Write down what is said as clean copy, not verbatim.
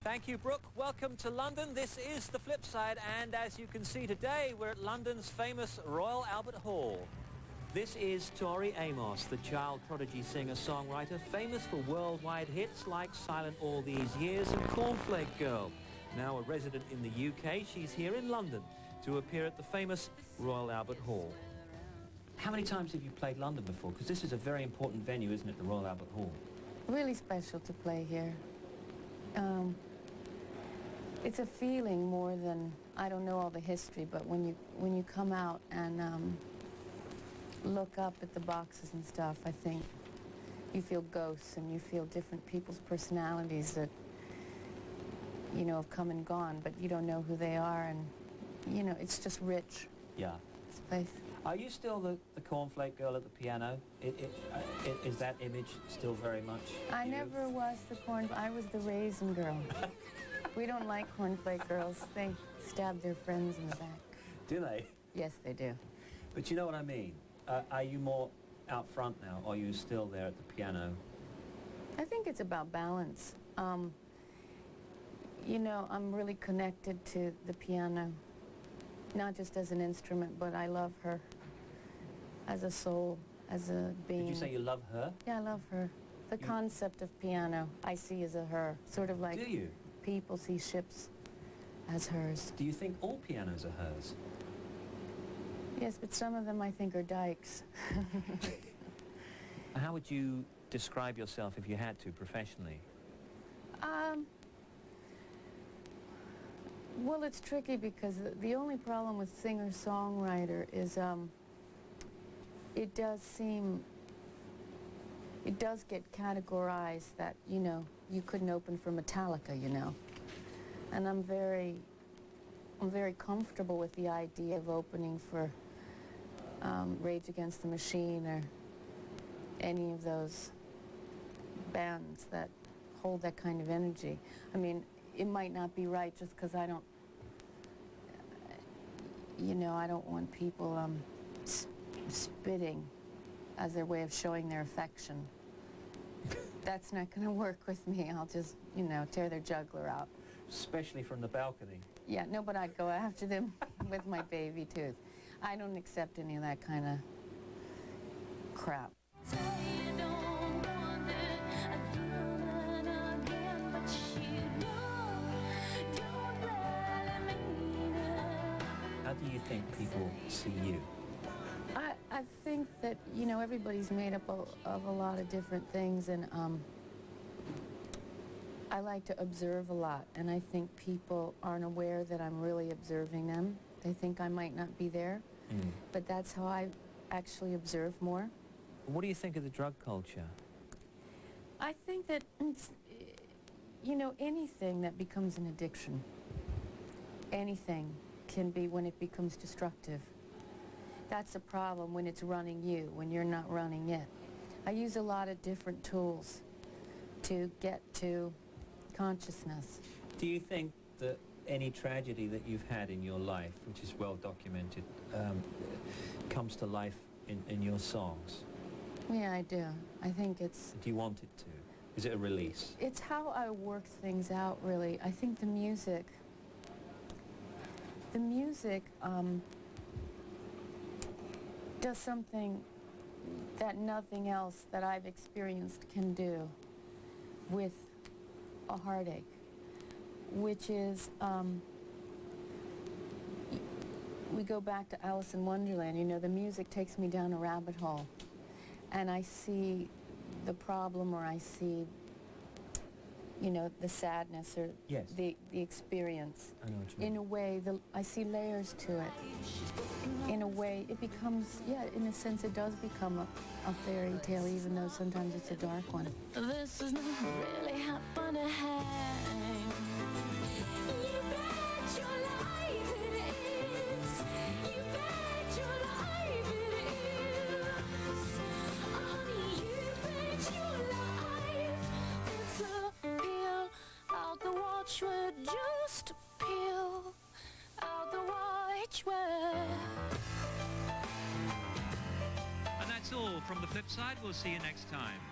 Thank you, Brooke. Welcome to London. This is the Flipside, and as you can see today, we're at London's famous Royal Albert Hall. This is Tori Amos, the child prodigy singer-songwriter, famous for worldwide hits like Silent All These Years and Cornflake Girl. Now a resident in the UK, she's here in London to appear at the famous Royal Albert Hall. How many times have you played London before? Because this is a very important venue, isn't it, the Royal Albert Hall? Really special to play here. It's a feeling more than, I don't know all the history, but when you come out and look up at the boxes and stuff, I think you feel ghosts and you feel different people's personalities that, you know, have come and gone, but you don't know who they are, and, you know, it's just rich. Yeah. This place. Are you still the cornflake girl at the piano? Is that image still very much I you? never was I was the raisin girl. We don't like cornflake girls. They stab their friends in the back. Do they? Yes, they do. But you know what I mean? Are you more out front now, or are you still there at the piano? I think it's about balance. You know, I'm really connected to the piano, not just as an instrument, but I love her as a soul, as a being. Did you say you love her? Yeah, I love her. The concept of piano I see as a her, sort of like Do you? people see ships as hers. Do you think all pianos are hers? Yes, but some of them I think are dykes. How would you describe yourself if you had to, professionally? Well, it's tricky because the only problem with singer-songwriter is it does get categorized that, you know, you couldn't open for Metallica, you know. And I'm very comfortable with the idea of opening for Rage Against the Machine or any of those bands that hold that kind of energy. I mean, it might not be right just because I don't, you know, I don't want people spitting as their way of showing their affection. That's not going to work with me. I'll just, you know, tear their jugular out. Especially from the balcony. Yeah, no, but I'd go after them with my baby tooth. I don't accept any of that kind of crap. How do you think people see you? I think that, you know, everybody's made up of a lot of different things, and I like to observe a lot, and I think people aren't aware that I'm really observing them. They think I might not be there, but that's how I actually observe more. What do you think of the drug culture? I think that, you know, anything that becomes an addiction, anything can be when it becomes destructive. That's a problem when it's running you, when you're not running it. I use a lot of different tools to get to consciousness. Do you think that any tragedy that you've had in your life, which is well documented, comes to life in your songs? Yeah, I do. I think it's... Do you want it to? Is it a release? It's how I work things out, really. I think the music does something that nothing else that I've experienced can do with a heartache, which is, we go back to Alice in Wonderland, you know, the music takes me down a rabbit hole, and I see the problem, or I see, you know, the sadness, or yes, the experience. I know what you mean. In a way, I see layers to it. In a way, it becomes, yeah, in a sense, it does become a fairy tale, even though sometimes it's a dark one. This is not really happening. You bet your life it is. You bet your life it is. Honey, you bet your life. It's a peel out the watchword, just peel out the watchword. And that's all from the Flipside. We'll see you next time.